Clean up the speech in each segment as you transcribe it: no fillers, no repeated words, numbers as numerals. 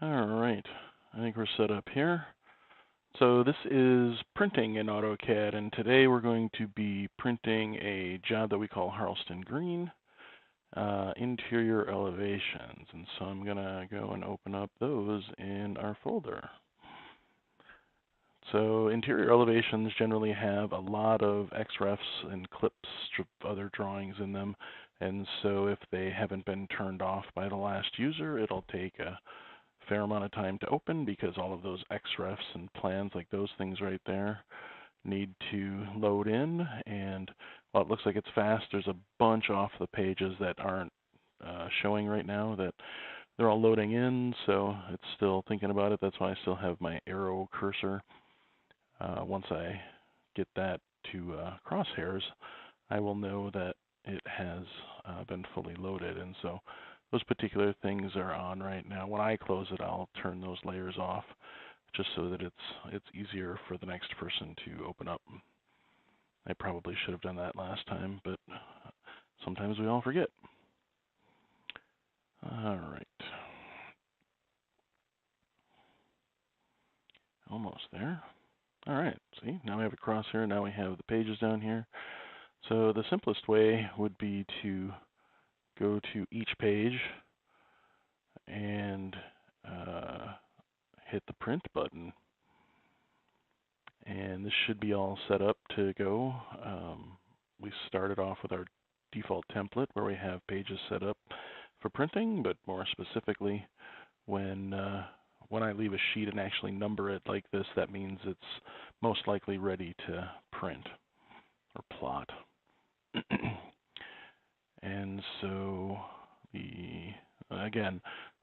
All right, I think we're set up here. So this is printing in AutoCAD, and today we're going to be printing a job that we call Harleston Green, interior elevations. And so I'm gonna go and open up those in our folder. So interior elevations generally have a lot of XREFs and clips of other drawings in them. And so if they haven't been turned off by the last user, it'll take a fair amount of time to open because all of those XREFs and plans, like those things right there, need to load in. And while it looks like it's fast, there's a bunch off the pages that aren't showing right now that they're all loading in, so it's still thinking about it. That's why I still have my arrow cursor. Once I get that to crosshairs, I will know that it has been fully loaded. And so those particular things are on right now. When I close it, I'll turn those layers off just so that it's easier for the next person to open up. I probably should have done that last time, but sometimes we all forget. All right. Almost there. All right, see, now we have a crosshair, now we have the pages down here. So the simplest way would be to go to each page and hit the print button. And this should be all set up to go. We started off with our default template where we have pages set up for printing, but more specifically, when I leave a sheet and actually number it like this, that means it's most likely ready to print or plot. And so again,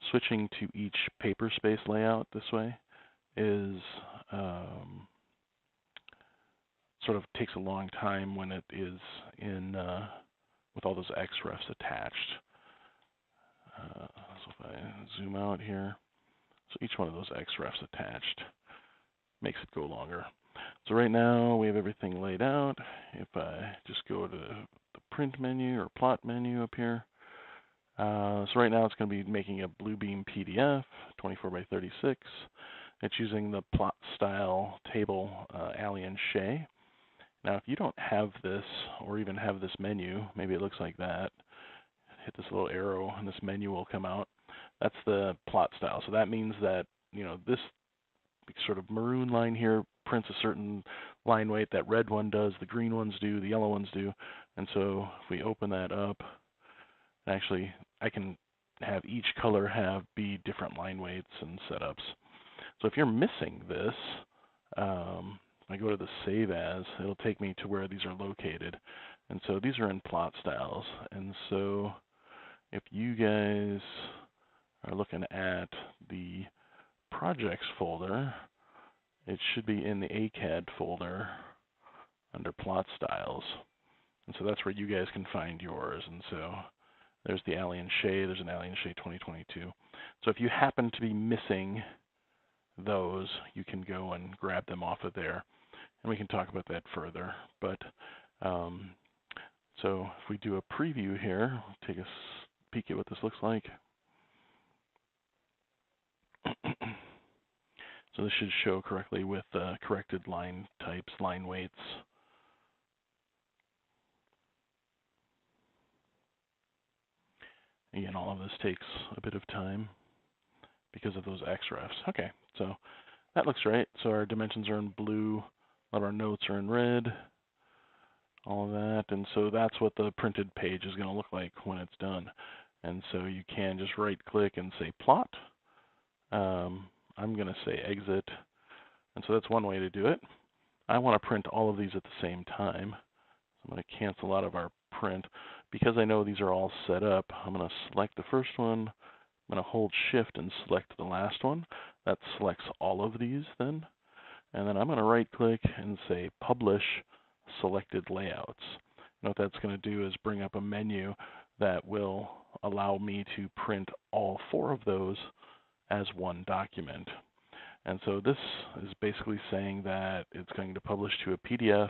switching to each paper space layout this way is sort of takes a long time when it is in with all those XREFs attached. So if I zoom out here, so each one of those XREFs attached makes it go longer. So right now we have everything laid out. If I just go to the print menu or plot menu up here, so right now it's going to be making a Bluebeam PDF, 24 by 36. It's using the plot style table Alien Shea. Now if you don't have this or even have this menu, maybe it looks like that. Hit this little arrow and this menu will come out. That's the plot style. So that means that, you know, this sort of maroon line here prints a certain line weight, that red one does, the green ones do, the yellow ones do. And so if we open that up, actually I can have each color be different line weights and setups. So if you're missing this, I go to the Save As, it'll take me to where these are located. And so these are in plot styles. And so if you guys are looking at the projects folder, it should be in the AutoCAD folder under plot styles. And so that's where you guys can find yours. And so there's the Alien Shea, there's an Alien Shea 2022. So if you happen to be missing those, you can go and grab them off of there. And we can talk about that further. But so if we do a preview here, take a peek at what this looks like. So this should show correctly with corrected line types, line weights. Again, all of this takes a bit of time because of those XREFs. Okay, so that looks right. So our dimensions are in blue, a lot of our notes are in red, all of that. And so that's what the printed page is going to look like when it's done. And so you can just right click and say plot. I'm going to say exit. And so that's one way to do it. I want to print all of these at the same time. I'm going to cancel out of our print. Because I know these are all set up, I'm going to select the first one. I'm going to hold Shift and select the last one. That selects all of these then. And then I'm going to right click and say Publish Selected Layouts. And what that's going to do is bring up a menu that will allow me to print all 4 of those as one document. And so this is basically saying that it's going to publish to a PDF,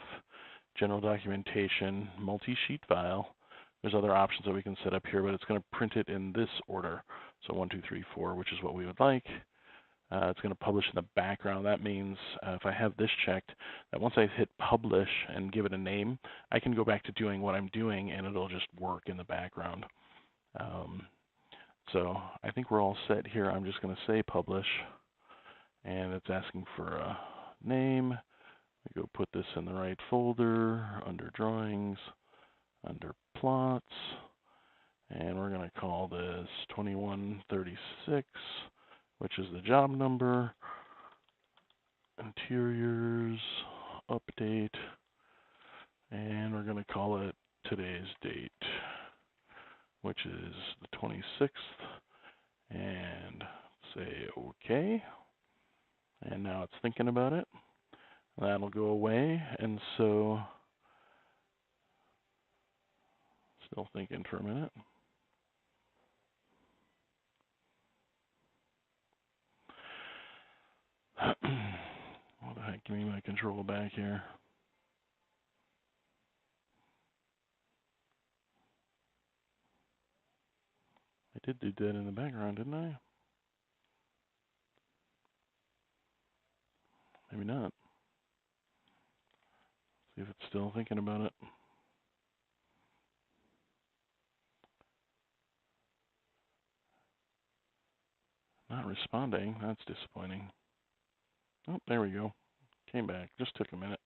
general documentation, multi-sheet file. There's other options that we can set up here, but it's going to print it in this order. So 1, 2, 3, 4, which is what we would like. It's going to publish in the background. That means if I have this checked, that once I hit publish and give it a name, I can go back to doing what I'm doing and it'll just work in the background. So I think we're all set here. I'm just going to say publish, and it's asking for a name. We go put this in the right folder, under drawings, under plots, and we're going to call this 2136, which is the job number, interiors, update, and we're going to call it today's date, which is the 26th, and say OK. And now it's thinking about it. That'll go away, and so still thinking for a minute. What the heck, give me my control back here. I did do that in the background, didn't I? Maybe not. See if it's still thinking about it. Not responding. That's disappointing. Oh, there we go. Came back. Just took a minute.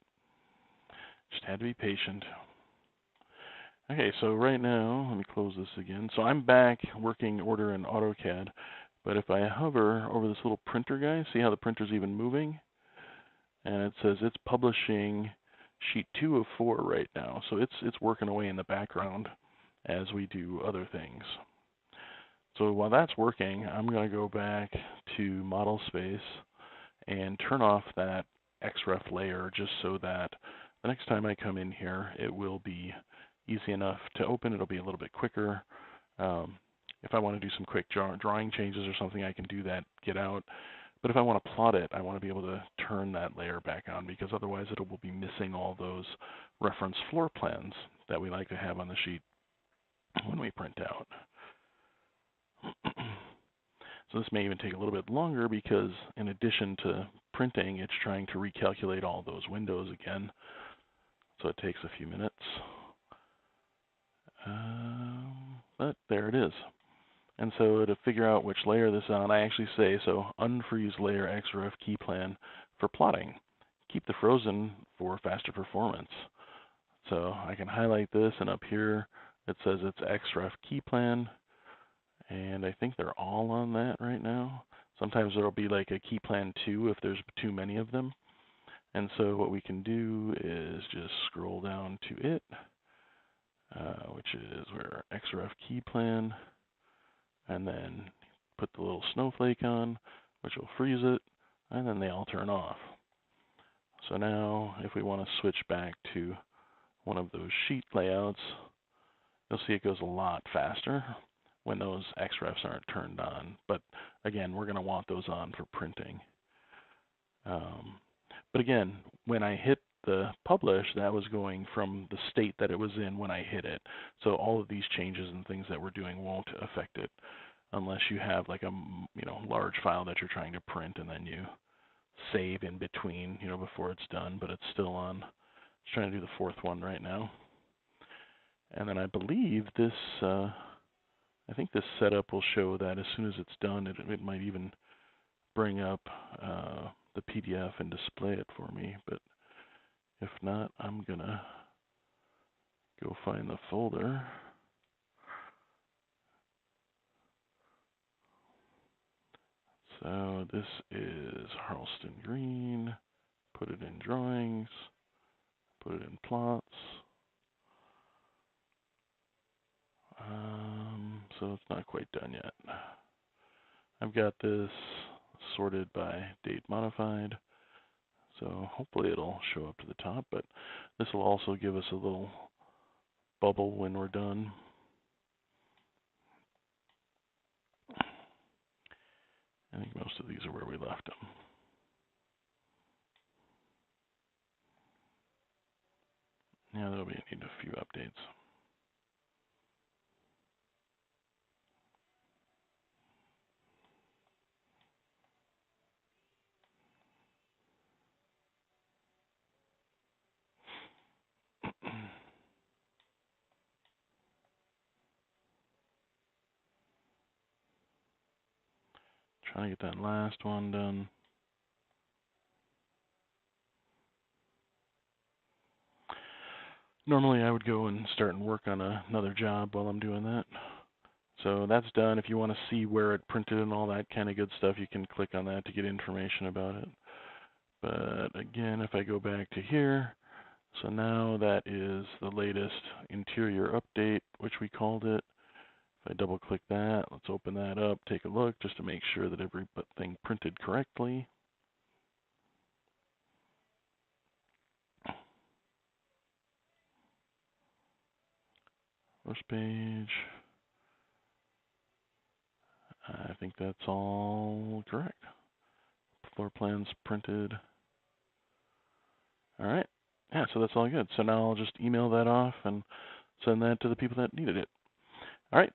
Just had to be patient. Okay, so right now, let me close this again. So I'm back working order in AutoCAD, but if I hover over this little printer guy, see how the printer's even moving? And it says it's publishing sheet 2 of 4 right now. So it's working away in the background as we do other things. So while that's working, I'm going to go back to model space and turn off that XREF layer just so that the next time I come in here, it will be easy enough to open. It'll be a little bit quicker. If I want to do some quick drawing changes or something, I can do that, get out. But if I want to plot it, I want to be able to turn that layer back on, because otherwise it will be missing all those reference floor plans that we like to have on the sheet when we print out. So this may even take a little bit longer because in addition to printing, it's trying to recalculate all those windows again. So it takes a few minutes. But there it is. And so to figure out which layer this is on, I actually say, so unfreeze layer XREF key plan for plotting. Keep the frozen for faster performance. So I can highlight this, and up here it says it's XREF key plan. And I think they're all on that right now. Sometimes there'll be like a key plan 2 if there's too many of them. And so what we can do is just scroll down to it, which is where XREF key plan, and then put the little snowflake on, which will freeze it, and then they all turn off. So now if we want to switch back to one of those sheet layouts, you'll see it goes a lot faster when those XREFs aren't turned on. But again, we're going to want those on for printing. But again, when I hit the publish, that was going from the state that it was in when I hit it. So all of these changes and things that we're doing won't affect it unless you have like a large file that you're trying to print and then you save in between, before it's done. But it's still on. It's trying to do the 4th one right now. And then I believe this, I think this setup will show that as soon as it's done, it might even bring up the PDF and display it for me. But if not, I'm going to go find the folder. So this is Harleston Green. Put it in drawings. Put it in plots. So it's not quite done yet. I've got this sorted by date modified. So hopefully it'll show up to the top, but this will also give us a little bubble when we're done. I think most of these are where we left them. Yeah, there'll be need a few updates. Trying to get that last one done. Normally I would go and start and work on another job while I'm doing that. So that's done. If you want to see where it printed and all that kind of good stuff, you can click on that to get information about it. But again, if I go back to here, so now that is the latest interior update, which we called it. If I double click that, let's open that up, take a look just to make sure that everything printed correctly. First page. I think that's all correct. Floor plans printed. All right. Yeah, so that's all good. So now I'll just email that off and send that to the people that needed it. All right.